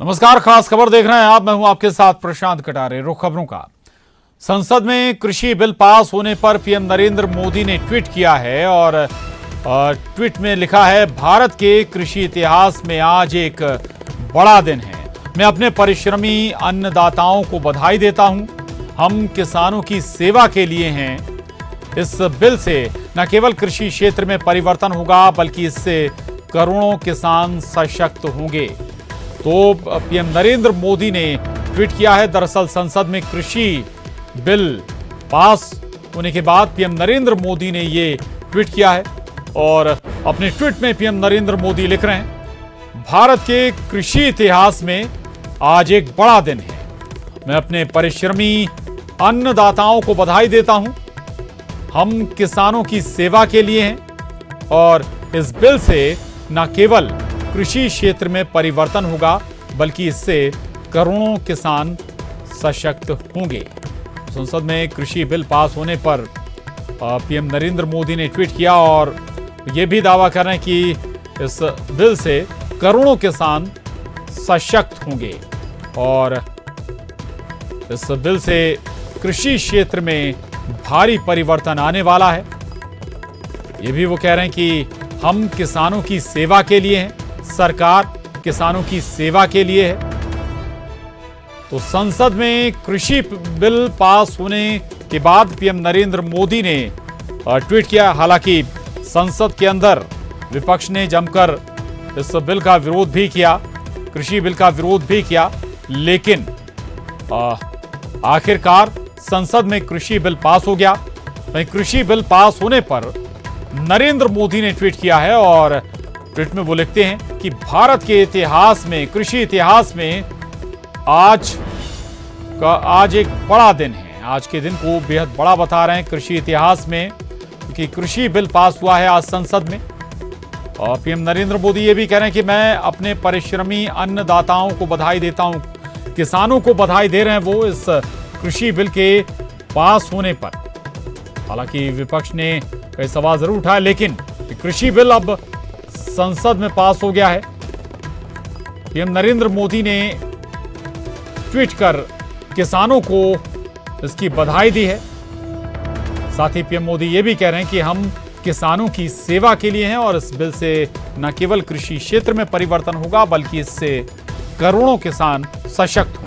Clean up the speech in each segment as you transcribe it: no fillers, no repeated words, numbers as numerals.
नमस्कार, खास खबर देख रहे हैं आप। मैं हूं आपके साथ प्रशांत कटारे। रुख खबरों का। संसद में कृषि बिल पास होने पर पीएम नरेंद्र मोदी ने ट्वीट किया है और ट्वीट में लिखा है, भारत के कृषि इतिहास में आज एक बड़ा दिन है। मैं अपने परिश्रमी अन्नदाताओं को बधाई देता हूं। हम किसानों की सेवा के लिए हैं। इस बिल से न केवल कृषि क्षेत्र में परिवर्तन होगा, बल्कि इससे करोड़ों किसान सशक्त होंगे। तो पीएम नरेंद्र मोदी ने ट्वीट किया है। दरअसल संसद में कृषि बिल पास होने के बाद पीएम नरेंद्र मोदी ने ये ट्वीट किया है और अपने ट्वीट में पीएम नरेंद्र मोदी लिख रहे हैं, भारत के कृषि इतिहास में आज एक बड़ा दिन है। मैं अपने परिश्रमी अन्नदाताओं को बधाई देता हूं। हम किसानों की सेवा के लिए हैं और इस बिल से न केवल कृषि क्षेत्र में परिवर्तन होगा, बल्कि इससे करोड़ों किसान सशक्त होंगे। संसद में कृषि बिल पास होने पर पीएम नरेंद्र मोदी ने ट्वीट किया और ये भी दावा कर रहे हैं कि इस बिल से करोड़ों किसान सशक्त होंगे और इस बिल से कृषि क्षेत्र में भारी परिवर्तन आने वाला है। ये भी वो कह रहे हैं कि हम किसानों की सेवा के लिए हैं, सरकार किसानों की सेवा के लिए है। तो संसद में कृषि बिल पास होने के बाद पीएम नरेंद्र मोदी ने ट्वीट किया। हालांकि संसद के अंदर विपक्ष ने जमकर इस बिल का विरोध भी किया, कृषि बिल का विरोध भी किया, लेकिन आखिरकार संसद में कृषि बिल पास हो गया। वहीं कृषि बिल पास होने पर नरेंद्र मोदी ने ट्वीट किया है और ट्वीट में वो लिखते हैं कि भारत के इतिहास में, कृषि इतिहास में आज एक बड़ा दिन है। आज के दिन को बेहद बड़ा बता रहे हैं कृषि इतिहास में, क्योंकि कृषि बिल पास हुआ है आज संसद में। और पीएम नरेंद्र मोदी ये भी कह रहे हैं कि मैं अपने परिश्रमी अन्नदाताओं को बधाई देता हूं। किसानों को बधाई दे रहे हैं वो इस कृषि बिल के पास होने पर। हालांकि विपक्ष ने कई सवाल जरूर उठाए, लेकिन कृषि बिल अब संसद में पास हो गया है। पीएम नरेंद्र मोदी ने ट्वीट कर किसानों को इसकी बधाई दी है। साथ ही पीएम मोदी ये भी कह रहे हैं कि हम किसानों की सेवा के लिए हैं और इस बिल से न केवल कृषि क्षेत्र में परिवर्तन होगा, बल्कि इससे करोड़ों किसान सशक्त होंगे।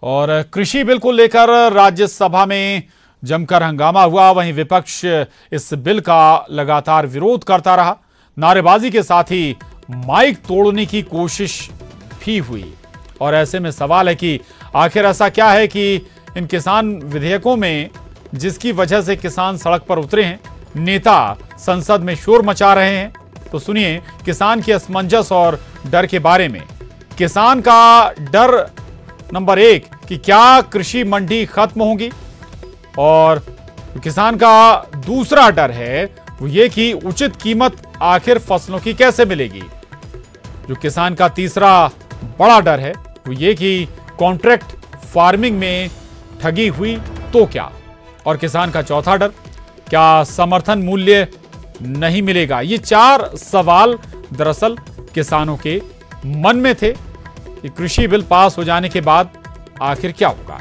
और कृषि बिल को लेकर राज्यसभा में जमकर हंगामा हुआ। वहीं विपक्ष इस बिल का लगातार विरोध करता रहा। नारेबाजी के साथ ही माइक तोड़ने की कोशिश भी हुई। और ऐसे में सवाल है कि आखिर ऐसा क्या है कि इन किसान विधेयकों में जिसकी वजह से किसान सड़क पर उतरे हैं, नेता संसद में शोर मचा रहे हैं। तो सुनिए किसान के असमंजस और डर के बारे में। किसान का डर नंबर 1 कि क्या कृषि मंडी खत्म होगी, और किसान का दूसरा डर है वो ये कि उचित कीमत आखिर फसलों की कैसे मिलेगी। जो किसान का तीसरा बड़ा डर है वो ये कि कॉन्ट्रैक्ट फार्मिंग में ठगी हुई तो क्या। और किसान का चौथा डर, क्या समर्थन मूल्य नहीं मिलेगा। ये 4 सवाल दरअसल किसानों के मन में थे कि कृषि बिल पास हो जाने के बाद आखिर क्या होगा।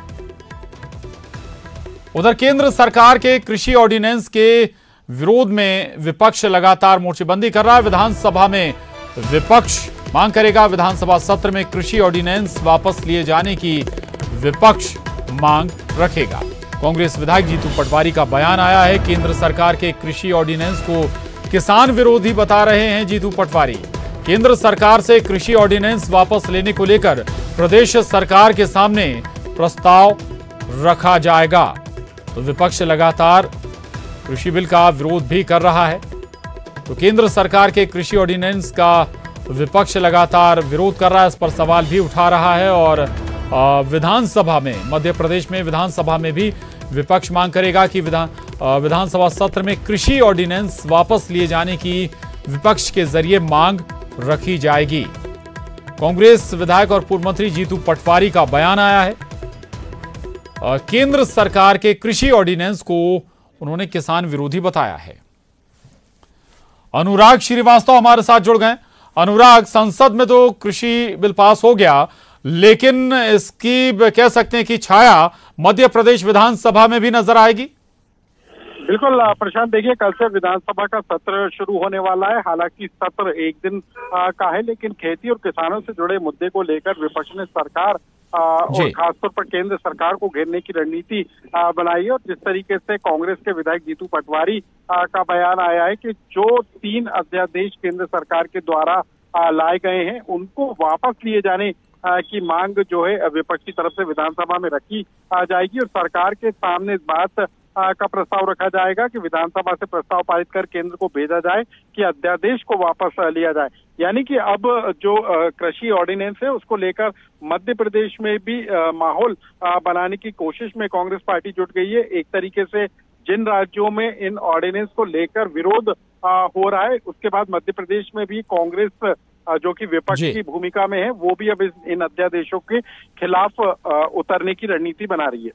उधर केंद्र सरकार के कृषि ऑर्डिनेंस के विरोध में विपक्ष लगातार मोर्चेबंदी कर रहा है। विधानसभा में विपक्ष मांग करेगा, विधानसभा सत्र में कृषि ऑर्डिनेंस वापस लिए जाने की विपक्ष मांग रखेगा। कांग्रेस विधायक जीतू पटवारी का बयान आया है। केंद्र सरकार के कृषि ऑर्डिनेंस को किसान विरोधी बता रहे हैं जीतू पटवारी। केंद्र सरकार से कृषि ऑर्डिनेंस वापस लेने को लेकर प्रदेश सरकार के सामने प्रस्ताव रखा जाएगा। तो विपक्ष लगातार कृषि बिल का विरोध भी कर रहा है। तो केंद्र सरकार के कृषि ऑर्डिनेंस का विपक्ष लगातार विरोध कर रहा है, इस पर सवाल भी उठा रहा है। और विधानसभा में, मध्य प्रदेश में विधानसभा में भी विपक्ष मांग करेगा कि विधानसभा सत्र में कृषि ऑर्डिनेंस वापस लिए जाने की विपक्ष के जरिए मांग रखी जाएगी। कांग्रेस विधायक और पूर्व मंत्री जीतू पटवारी का बयान आया है। केंद्र सरकार के कृषि ऑर्डिनेंस को उन्होंने किसान विरोधी बताया है। अनुराग श्रीवास्तव हमारे साथ जुड़ गए। अनुराग, संसद में तो कृषि बिल पास हो गया, लेकिन इसकी कह सकते हैं कि छाया मध्य प्रदेश विधानसभा में भी नजर आएगी। बिल्कुल प्रशांत, देखिए कल से विधानसभा का सत्र शुरू होने वाला है। हालांकि सत्र एक दिन का है, लेकिन खेती और किसानों से जुड़े मुद्दे को लेकर विपक्ष ने सरकार और खासतौर पर केंद्र सरकार को घेरने की रणनीति बनाई है। और जिस तरीके से कांग्रेस के विधायक जीतू पटवारी का बयान आया है कि जो 3 अध्यादेश केंद्र सरकार के द्वारा लाए गए हैं उनको वापस लिए जाने की मांग जो है विपक्ष की तरफ से विधानसभा में रखी जाएगी और सरकार के सामने इस बात का प्रस्ताव रखा जाएगा कि विधानसभा से प्रस्ताव पारित कर केंद्र को भेजा जाए कि अध्यादेश को वापस लिया जाए। यानी कि अब जो कृषि ऑर्डिनेंस है उसको लेकर मध्य प्रदेश में भी माहौल बनाने की कोशिश में कांग्रेस पार्टी जुट गई है। एक तरीके से जिन राज्यों में इन ऑर्डिनेंस को लेकर विरोध हो रहा है, उसके बाद मध्य प्रदेश में भी कांग्रेस जो कि विपक्ष की भूमिका में है, वो भी अब इन अध्यादेशों के खिलाफ उतरने की रणनीति बना रही है।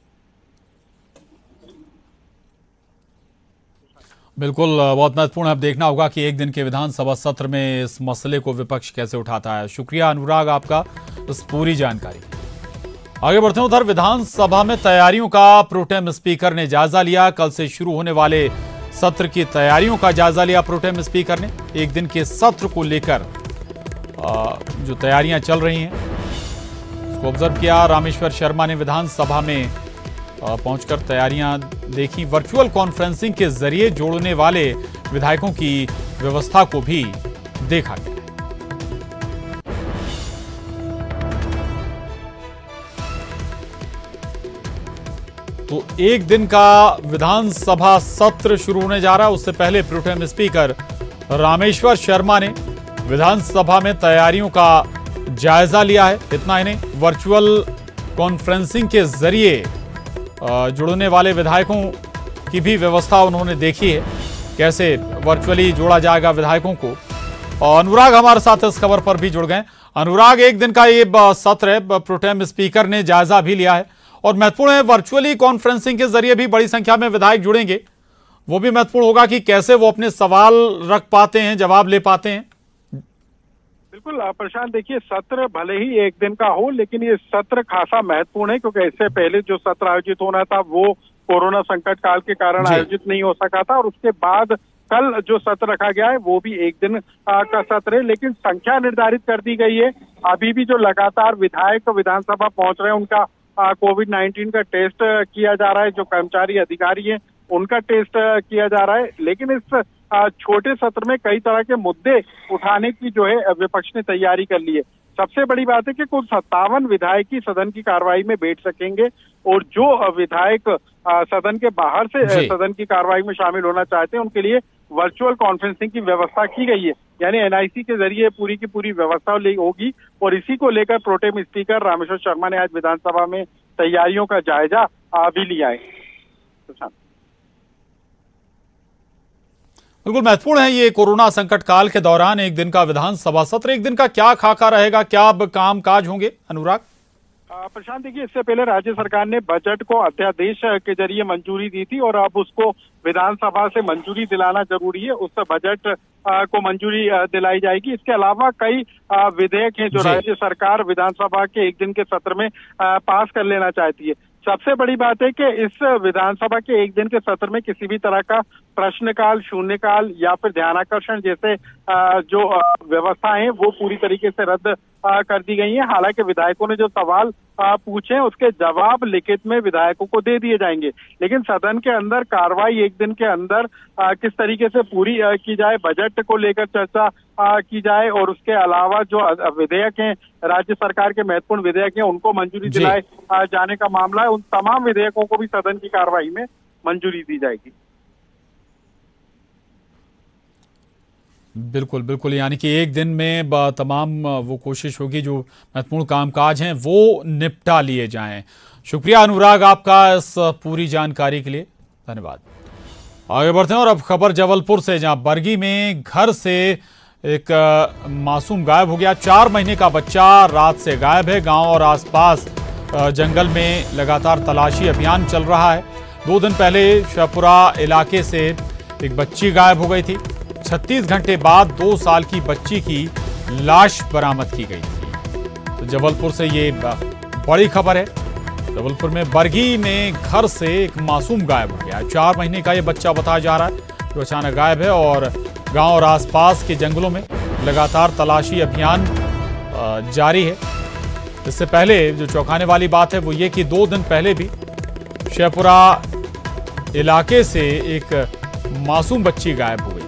बिल्कुल, बहुत महत्वपूर्ण अब देखना होगा कि एक दिन के विधानसभा सत्र में इस मसले को विपक्ष कैसे उठाता है। शुक्रिया अनुराग आपका इस पूरी जानकारी। आगे बढ़ते हैं, उधर विधानसभा में तैयारियों का प्रोटेम स्पीकर ने जायजा लिया। कल से शुरू होने वाले सत्र की तैयारियों का जायजा लिया प्रोटेम स्पीकर ने। एक दिन के सत्र को लेकर जो तैयारियां चल रही हैं उसको ऑब्जर्व किया। रामेश्वर शर्मा ने विधानसभा में पहुंचकर तैयारियां देखी। वर्चुअल कॉन्फ्रेंसिंग के जरिए जोड़ने वाले विधायकों की व्यवस्था को भी देखा गया। तो एक दिन का विधानसभा सत्र शुरू होने जा रहा है, उससे पहले प्रोटेम स्पीकर रामेश्वर शर्मा ने विधानसभा में तैयारियों का जायजा लिया है। इतना ही नहीं, वर्चुअल कॉन्फ्रेंसिंग के जरिए जुड़ने वाले विधायकों की भी व्यवस्था उन्होंने देखी है, कैसे वर्चुअली जोड़ा जाएगा विधायकों को। और अनुराग हमारे साथ इस खबर पर भी जुड़ गए। अनुराग, एक दिन का ये सत्र है, प्रोटेम स्पीकर ने जायजा भी लिया है और महत्वपूर्ण है, वर्चुअली कॉन्फ्रेंसिंग के जरिए भी बड़ी संख्या में विधायक जुड़ेंगे। वो भी महत्वपूर्ण होगा कि कैसे वो अपने सवाल रख पाते हैं, जवाब ले पाते हैं। बिल्कुल प्रशांत, देखिए सत्र भले ही एक दिन का हो, लेकिन ये सत्र खासा महत्वपूर्ण है क्योंकि इससे पहले जो सत्र आयोजित होना था वो कोरोना संकट काल के कारण आयोजित नहीं हो सका था। और उसके बाद कल जो सत्र रखा गया है वो भी एक दिन का सत्र है, लेकिन संख्या निर्धारित कर दी गई है। अभी भी जो लगातार विधायक विधानसभा पहुंच रहे हैं उनका कोविड-19 का टेस्ट किया जा रहा है। जो कर्मचारी अधिकारी हैं उनका टेस्ट किया जा रहा है। लेकिन इस छोटे सत्र में कई तरह के मुद्दे उठाने की जो है विपक्ष ने तैयारी कर ली है। सबसे बड़ी बात है कि कुल 57 विधायक ही सदन की कार्रवाई में बैठ सकेंगे और जो विधायक सदन के बाहर से सदन की कार्रवाई में शामिल होना चाहते हैं उनके लिए वर्चुअल कॉन्फ्रेंसिंग की व्यवस्था की गई है। यानी एनआईसी के जरिए पूरी की पूरी व्यवस्था होगी और इसी को लेकर प्रोटेम स्पीकर रामेश्वर शर्मा ने आज विधानसभा में तैयारियों का जायजा भी लिया है। बिल्कुल महत्वपूर्ण है ये कोरोना संकट काल के दौरान एक दिन का विधानसभा सत्र। एक दिन का क्या खाका रहेगा, क्या अब काम काज होंगे अनुराग? प्रशांत, देखिए इससे पहले राज्य सरकार ने बजट को अध्यादेश के जरिए मंजूरी दी थी और अब उसको विधानसभा से मंजूरी दिलाना जरूरी है। उस बजट को मंजूरी दिलाई जाएगी। इसके अलावा कई विधेयक हैं जो राज्य सरकार विधानसभा के एक दिन के सत्र में पास कर लेना चाहती है। सबसे बड़ी बात है कि इस विधानसभा के एक दिन के सत्र में किसी भी तरह का प्रश्नकाल, शून्यकाल या फिर ध्यानाकर्षण जैसे जो व्यवस्थाएं हैं वो पूरी तरीके से रद्द कर दी गई हैं। हालांकि विधायकों ने जो सवाल पूछे उसके जवाब लिखित में विधायकों को दे दिए जाएंगे, लेकिन सदन के अंदर कार्रवाई एक दिन के अंदर किस तरीके से पूरी की जाए, बजट को लेकर चर्चा की जाए और उसके अलावा जो विधेयक हैं, राज्य सरकार के महत्वपूर्ण विधेयक हैं, उनको मंजूरी दिलाए जाने का मामला है। उन तमाम विधेयकों को भी सदन की कार्रवाई में मंजूरी दी जाएगी। बिल्कुल बिल्कुल, यानी कि एक दिन में तमाम वो कोशिश होगी जो महत्वपूर्ण कामकाज हैं वो निपटा लिए जाएं। शुक्रिया अनुराग आपका इस पूरी जानकारी के लिए, धन्यवाद। आगे बढ़ते हैं और अब खबर जबलपुर से, जहां बरगी में घर से एक मासूम गायब हो गया। 4 महीने का बच्चा रात से गायब है। गांव और आसपास जंगल में लगातार तलाशी अभियान चल रहा है। 2 दिन पहले शाहपुरा इलाके से एक बच्ची गायब हो गई थी। 36 घंटे बाद 2 साल की बच्ची की लाश बरामद की गई थी। तो जबलपुर से ये बड़ी खबर है। जबलपुर में बरगी में घर से एक मासूम गायब हो गया। 4 महीने का ये बच्चा बताया जा रहा है जो अचानक गायब है और गांव और आसपास के जंगलों में लगातार तलाशी अभियान जारी है। इससे पहले जो चौंकाने वाली बात है वो ये कि 2 दिन पहले भी शाहपुरा इलाके से एक मासूम बच्ची गायब हो गई।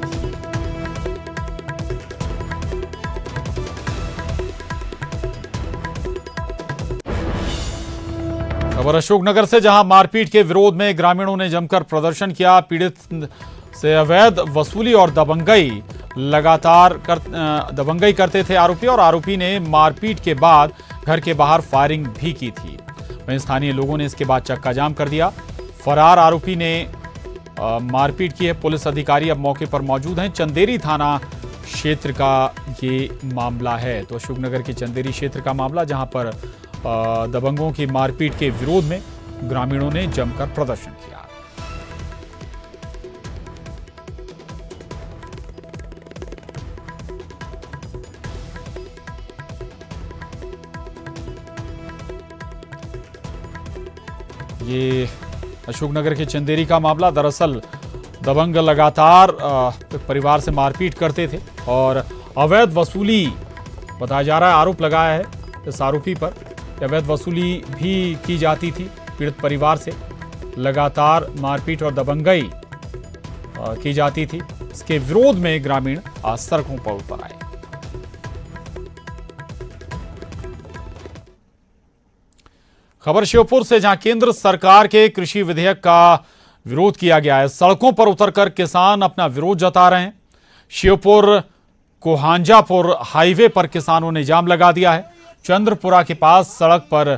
खबर अशोकनगर से, जहां मारपीट के विरोध में ग्रामीणों ने जमकर प्रदर्शन किया। पीड़ित से अवैध वसूली और दबंगई दबंगई करते थे आरोपी, और आरोपी ने मारपीट के बाद घर के बाहर फायरिंग भी की थी। वहीं स्थानीय लोगों ने इसके बाद चक्का जाम कर दिया। फरार आरोपी ने मारपीट की है। पुलिस अधिकारी अब मौके पर मौजूद हैं। चंदेरी थाना क्षेत्र का ये मामला है। तो अशोकनगर के चंदेरी क्षेत्र का मामला, जहां पर दबंगों की मारपीट के विरोध में ग्रामीणों ने जमकर प्रदर्शन किया। ये अशोकनगर के चंदेरी का मामला। दरअसल दबंग लगातार परिवार से मारपीट करते थे और अवैध वसूली बताया जा रहा है, आरोप लगाया है इस आरोपी पर। अवैध वसूली भी की जाती थी पीड़ित परिवार से। लगातार मारपीट और दबंगई की जाती थी। इसके विरोध में ग्रामीण आज सड़कों पर उतर आए। खबर श्योपुर से, जहां केंद्र सरकार के कृषि विधेयक का विरोध किया गया है। सड़कों पर उतरकर किसान अपना विरोध जता रहे हैं। श्योपुर कोहांजापुर हाईवे पर किसानों ने जाम लगा दिया है। चंद्रपुरा के पास सड़क पर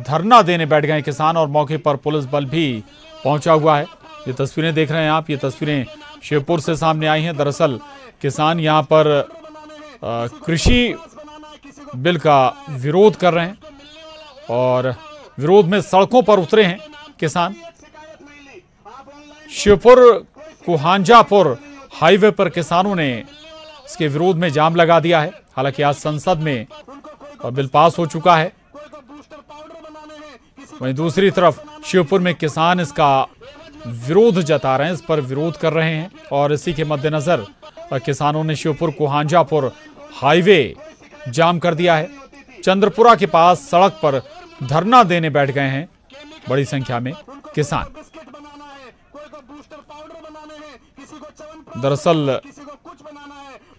धरना देने बैठ गए किसान और मौके पर पुलिस बल भी पहुंचा हुआ है। ये तस्वीरें देख रहे हैं आप। ये तस्वीरें श्योपुर से सामने आई हैं। दरअसल किसान यहां पर कृषि बिल का विरोध कर रहे हैं और विरोध में सड़कों पर उतरे हैं किसान। श्योपुर कोहांजापुर हाईवे पर किसानों ने इसके विरोध में जाम लगा दिया है। हालांकि आज संसद में बिल पास हो चुका है। वहीं दूसरी तरफ श्योपुर में किसान इसका विरोध जता रहे हैं, इस पर विरोध कर रहे हैं। और इसी के मद्देनजर किसानों ने श्योपुर कोहांजापुर हाईवे जाम कर दिया है। चंद्रपुरा के पास सड़क पर धरना देने बैठ गए हैं बड़ी संख्या में किसान। दरअसल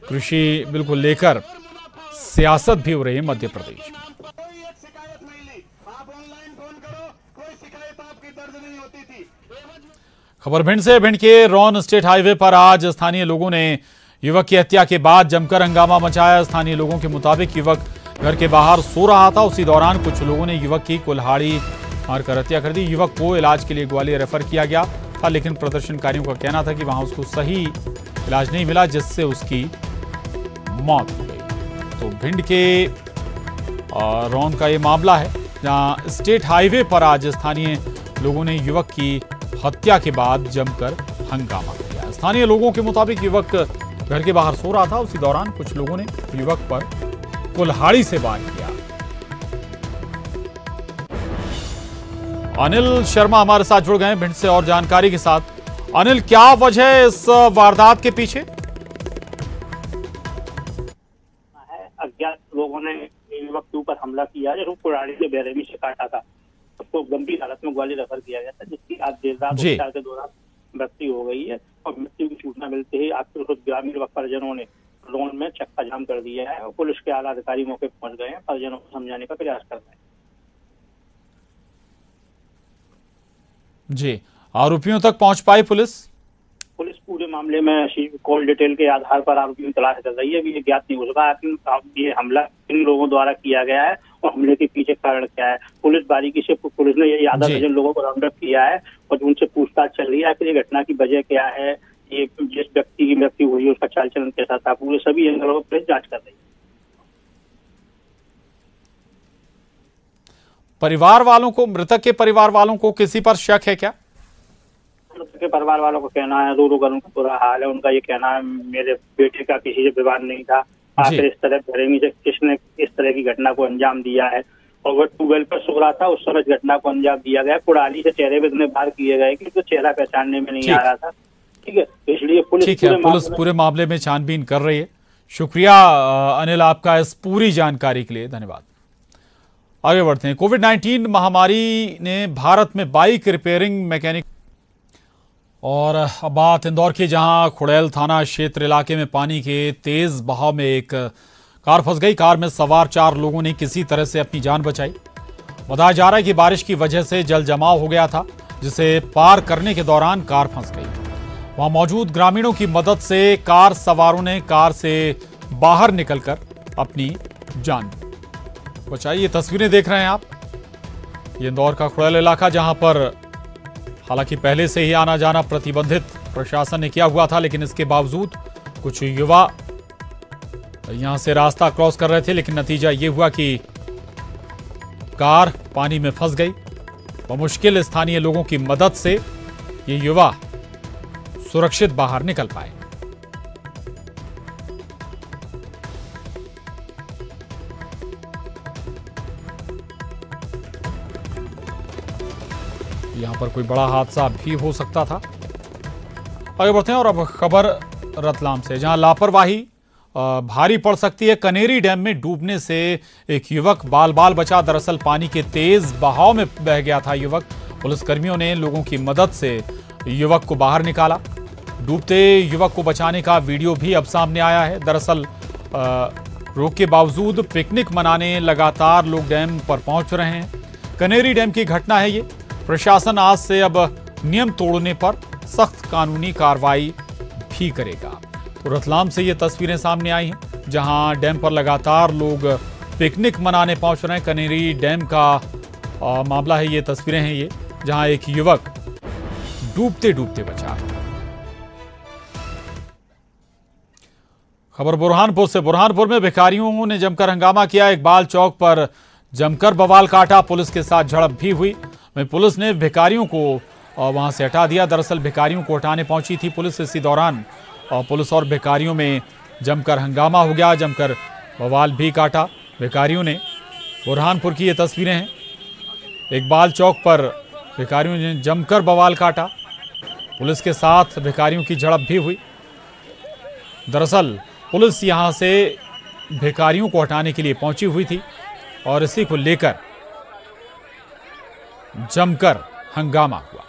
कृषि बिल को लेकर सियासत भी हो रही है मध्य प्रदेश में। खबर भिंड से, भिंड के रॉन स्टेट हाईवे पर आज स्थानीय लोगों ने युवक की हत्या के बाद जमकर हंगामा मचाया। स्थानीय लोगों के मुताबिक युवक घर के बाहर सो रहा था। उसी दौरान कुछ लोगों ने युवक की कुल्हाड़ी मारकर हत्या कर दी। युवक को इलाज के लिए ग्वालियर रेफर किया गया था, लेकिन प्रदर्शनकारियों का कहना था कि वहां उसको सही इलाज नहीं मिला, जिससे उसकी मौत हो गई। तो भिंड के रौन का ये मामला है, जहां स्टेट हाईवे पर आज स्थानीय लोगों ने युवक की हत्या के बाद जमकर हंगामा किया। स्थानीय लोगों के मुताबिक युवक घर के बाहर सो रहा था। उसी दौरान कुछ लोगों ने युवक पर कुल्हाड़ी से वार किया। अनिल शर्मा हमारे साथ जुड़ गए भिंड से और जानकारी के साथ। अनिल, क्या वजह है इस वारदात के पीछे? अज्ञात लोगों ने युवक के ऊपर हमला किया है, कुल्हाड़ी से बेरहमी से काटा था। उसको गंभीर हालत में ग्वालियर रेफर किया गया था, जिसकी आज देर रात उपचार के दौरान मृत्यु हो गई है। और मृत्यु की सूचना मिलते ही आक्रोशित ग्रामीण व परिजनों ने रोड में चक्का जाम कर दिया है और पुलिस के आला अधिकारी मौके पर पहुंच गए हैं। परिजनों को समझाने का प्रयास कर रहे हैं। जी, आरोपियों तक पहुंच पाई पुलिस? पुलिस पूरे मामले में कॉल डिटेल के आधार पर आरोपियों की तलाश कर रही है। अभी ये ज्ञात नहीं हो सका ये हमला किन लोगों द्वारा किया गया है हमले के पीछे कारण क्या है। पुलिस बारीकी से, पुलिस ने ये आधा दर्जन लोगों को राउंड अप किया है और उनसे पूछताछ चल रही है आखिर ये घटना की वजह क्या है, ये जिस व्यक्ति की मृत्यु हुई उसका चाल चलन कैसा था, पूरे सभी एंगलों पर पुलिस जांच कर रही है। परिवार वालों को, मृतक के परिवार वालों को किसी पर शक है क्या? मृतक के परिवार वालों को कहना है, रो रो कर उनका बुरा हाल है। उनका ये कहना है मेरे बेटे का किसी से विवाद नहीं था, आखिर इस तरह घरेलू से किसने इस तरह की घटना को अंजाम दिया है। और वह ट्यूबवेल पर सो रहा था, उस समय घटना को अंजाम दिया गया। कुड़ाली से चेहरे पे इतने बार किए गए कि तो चेहरा पहचानने में नहीं आ रहा था। ठीक है, इसलिए पुलिस पूरे मामले में छानबीन कर रही है। शुक्रिया अनिल आपका इस पूरी जानकारी के लिए, धन्यवाद। आगे बढ़ते हैं। कोविड-19 महामारी ने भारत में बाइक रिपेयरिंग मैकेनिक, और अब बात इंदौर की, जहां खुड़ैल थाना क्षेत्र इलाके में पानी के तेज बहाव में एक कार फंस गई। कार में सवार 4 लोगों ने किसी तरह से अपनी जान बचाई। बताया जा रहा है कि बारिश की वजह से जल जमाव हो गया था, जिसे पार करने के दौरान कार फंस गई। वहां मौजूद ग्रामीणों की मदद से कार सवारों ने कार से बाहर निकलकर अपनी जान बचाई। ये तस्वीरें देख रहे हैं आप, ये इंदौर का खुड़ैल इलाका, जहां पर हालांकि पहले से ही आना जाना प्रतिबंधित प्रशासन ने किया हुआ था, लेकिन इसके बावजूद कुछ युवा यहां से रास्ता क्रॉस कर रहे थे, लेकिन नतीजा ये हुआ कि कार पानी में फंस गई। बमुश्किल स्थानीय लोगों की मदद से ये युवा सुरक्षित बाहर निकल पाए। यहां पर कोई बड़ा हादसा भी हो सकता था। आगे बढ़ते हैं और अब खबर रतलाम से, जहां लापरवाही भारी पड़ सकती है। कनेरी डैम में डूबने से एक युवक बाल बाल बचा। दरअसल पानी के तेज बहाव में बह गया था युवक। पुलिसकर्मियों ने लोगों की मदद से युवक को बाहर निकाला। डूबते युवक को बचाने का वीडियो भी अब सामने आया है। दरअसल रोक के बावजूद पिकनिक मनाने लगातार लोग डैम पर पहुंच रहे हैं। कनेरी डैम की घटना है ये। प्रशासन आज से अब नियम तोड़ने पर सख्त कानूनी कार्रवाई भी करेगा। तो रतलाम से ये तस्वीरें सामने आई हैं, जहां डैम पर लगातार लोग पिकनिक मनाने पहुंच रहे हैं। कनेरी डैम का मामला है, ये तस्वीरें हैं ये, जहां एक युवक डूबते डूबते बचा। खबर बुरहानपुर से। बुरहानपुर में भिखारियों ने जमकर हंगामा किया। इकबाल चौक पर जमकर बवाल काटा। पुलिस के साथ झड़प भी हुई। पुलिस ने भिखारियों को वहां से हटा दिया। दरअसल भिखारियों को हटाने पहुंची थी पुलिस। इसी दौरान पुलिस और भिखारियों में जमकर हंगामा हो गया, जमकर बवाल भी काटा भिखारियों ने। बुरहानपुर की ये तस्वीरें हैं। इकबाल चौक पर भिखारियों ने जमकर बवाल काटा। पुलिस के साथ भिखारियों की झड़प भी हुई। दरअसल पुलिस यहां से भिखारियों को हटाने के लिए पहुंची हुई थी और इसी को लेकर जमकर हंगामा हुआ।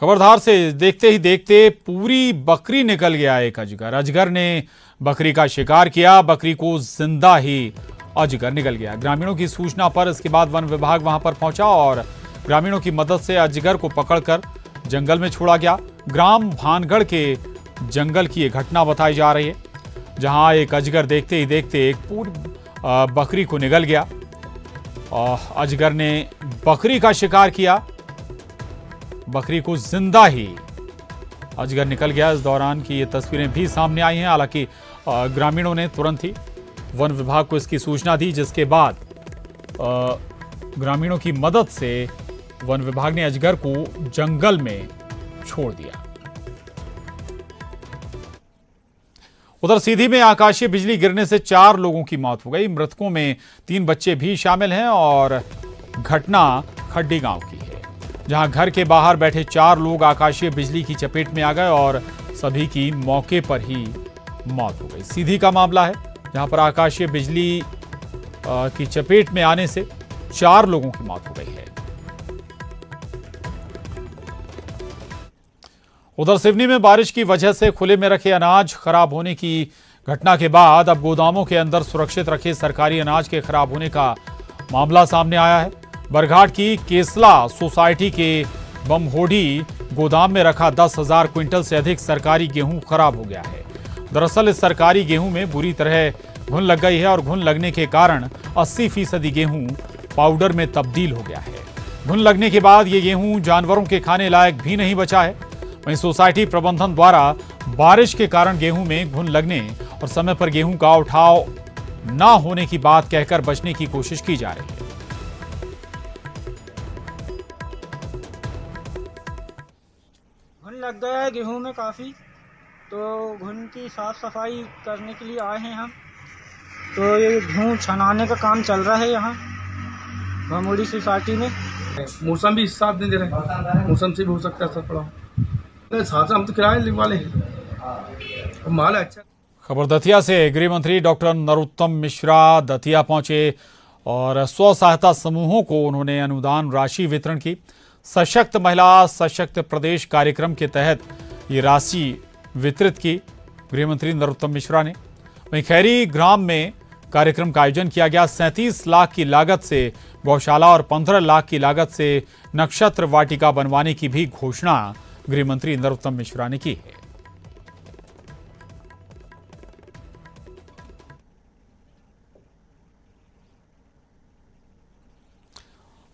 खबरदार से देखते ही देखते पूरी बकरी निकल गया एक अजगर। अजगर ने बकरी का शिकार किया। बकरी को जिंदा ही अजगर निकल गया। ग्रामीणों की सूचना पर इसके बाद वन विभाग वहां पर पहुंचा और ग्रामीणों की मदद से अजगर को पकड़कर जंगल में छोड़ा गया। ग्राम भानगढ़ के जंगल की ये घटना बताई जा रही है, जहां एक अजगर देखते ही देखते एक पूरी बकरी को निगल गया। अजगर ने बकरी का शिकार किया। बकरी को जिंदा ही अजगर निकल गया। इस दौरान की ये तस्वीरें भी सामने आई हैं। हालांकि ग्रामीणों ने तुरंत ही वन विभाग को इसकी सूचना दी, जिसके बाद ग्रामीणों की मदद से वन विभाग ने अजगर को जंगल में छोड़ दिया। उधर सीधी में आकाशीय बिजली गिरने से 4 लोगों की मौत हो गई। मृतकों में 3 बच्चे भी शामिल हैं और घटना खड्डी गांव की है, जहां घर के बाहर बैठे 4 लोग आकाशीय बिजली की चपेट में आ गए और सभी की मौके पर ही मौत हो गई। सीधी का मामला है, जहां पर आकाशीय बिजली की चपेट में आने से 4 लोगों की मौत हो गई है। उधर सिवनी में बारिश की वजह से खुले में रखे अनाज खराब होने की घटना के बाद अब गोदामों के अंदर सुरक्षित रखे सरकारी अनाज के खराब होने का मामला सामने आया है। बरघाट की केसला सोसाइटी के बमहोडी गोदाम में रखा 10,000 क्विंटल से अधिक सरकारी गेहूं खराब हो गया है। दरअसल इस सरकारी गेहूं में बुरी तरह घुन लग गई है और घुन लगने के कारण 80% गेहूं पाउडर में तब्दील हो गया है। घुन लगने के बाद ये गेहूं जानवरों के खाने लायक भी नहीं बचा है। वहीं सोसाइटी प्रबंधन द्वारा बारिश के कारण गेहूं में घुन लगने और समय पर गेहूं का उठाव न होने की बात कहकर बचने की कोशिश की जा रही है। घुन लग गया है गेहूं में काफ़ी, तो घुन की साफ सफाई करने के लिए आए हैं हम। तो ये गेहूं छनाने का काम चल रहा है यहाँ बमहोडी सोसाइटी में। मौसम भी साथ नहीं दे रहे, मौसम से भी हो सकता है असर पड़ा। साथ हम तो किराए लिखवा ले, माल है अच्छा। खबर दतिया से। गृह मंत्री डॉक्टर नरोत्तम मिश्रा दतिया पहुंचे और स्व सहायता समूहों को उन्होंने अनुदान राशि वितरण की। सशक्त महिला सशक्त प्रदेश कार्यक्रम के तहत ये राशि वितरित की गृह मंत्री नरोत्तम मिश्रा ने। वहीं खैरी ग्राम में कार्यक्रम का आयोजन किया गया। 37 लाख की लागत से गौशाला और 15 लाख की लागत से नक्षत्र वाटिका बनवाने की भी घोषणा गृह मंत्री नरोत्तम मिश्रा ने की है।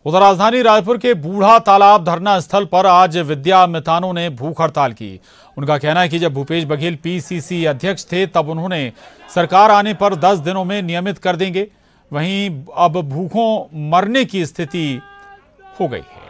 उधर राजधानी रायपुर के बूढ़ा तालाब धरना स्थल पर आज विद्या मितानों ने भूख हड़ताल की। उनका कहना है कि जब भूपेश बघेल पीसीसी अध्यक्ष थे तब उन्होंने सरकार आने पर 10 दिनों में नियमित कर देंगे, वहीं अब भूखों मरने की स्थिति हो गई है।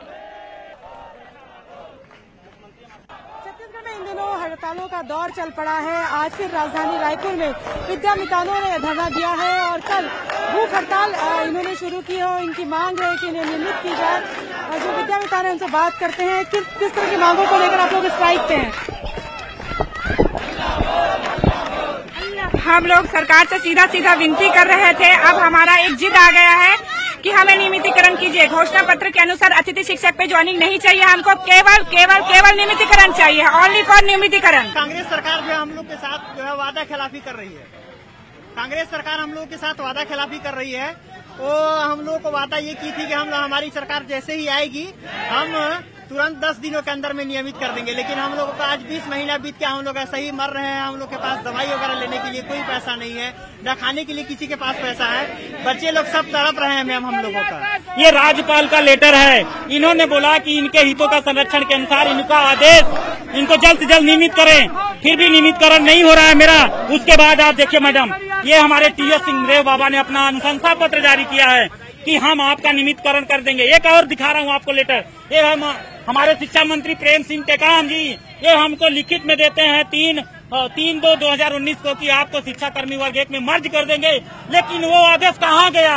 छत्तीसगढ़ में इन दिनों हड़तालों का दौर चल पड़ा है। आज फिर राजधानी रायपुर में विद्या मितानों ने धरना दिया है और कल भूख हड़ताल इन्होंने शुरू की है। इनकी मांग है कि इन्हें नियमित की जाए। और जो विद्या मितान है उनसे बात करते हैं किस तरह की मांगों को लेकर आप लोग स्ट्राइक पे हैं। हम लोग सरकार से सीधा सीधा विनती कर रहे थे। अब हमारा एक जिद आ गया है कि हमें नियमितीकरण कीजिए। घोषणा पत्र के अनुसार अतिथि शिक्षक पे ज्वाइनिंग नहीं चाहिए, हमको केवल नियमितीकरण चाहिए, ओनली फॉर नियमितीकरण। कांग्रेस सरकार जो हम लोग के साथ जो है वादा खिलाफी कर रही है। कांग्रेस सरकार हम लोग के साथ वादा खिलाफी कर रही है। वो हम लोग को वादा ये की थी कि हमारी सरकार जैसे ही आएगी हम तुरंत 10 दिनों के अंदर में नियमित कर देंगे, लेकिन हम लोग का आज 20 महीना बीत के हम लोग ऐसा ही मर रहे हैं। हम लोग के पास दवाई वगैरह लेने के लिए कोई पैसा नहीं है, न खाने के लिए किसी के पास पैसा है। बच्चे लोग सब तड़प रहे हैं मैम हम लोगों का। ये राज्यपाल का लेटर है। इन्होंने बोला कि इनके हितों का संरक्षण के अनुसार इनका आदेश इनको जल्द से जल्द नियमित करें, फिर भी नियमितकरण नहीं हो रहा है मेरा। उसके बाद आप देखिए मैडम, ये हमारे टी.एस. सिंहदेव बाबा ने अपना अनुशंसा पत्र जारी किया है कि हम आपका नियमितकरण कर देंगे। एक और दिखा रहा हूँ आपको लेटर, ये हमारे शिक्षा मंत्री प्रेम सिंह टेकाम जी ये हमको लिखित में देते हैं 3/2/2019 को कि आपको शिक्षा कर्मी वर्ग 1 में मर्ज कर देंगे, लेकिन वो आदेश कहाँ गया?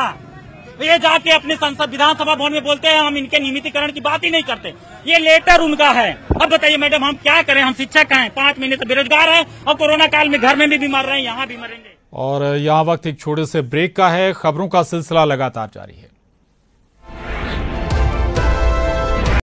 ये जाके अपने संसद विधानसभा भवन में बोलते हैं हम इनके नियमितीकरण की बात ही नहीं करते। ये लेटर उनका है। अब बताइए मैडम हम क्या करें? हम शिक्षक हैं, 5 महीने से बेरोजगार हैं और कोरोना काल में घर में भी मर रहे हैं, यहाँ भी मरेंगे। और यहाँ वक्त एक छोटे से ब्रेक का है। खबरों का सिलसिला लगातार जारी है।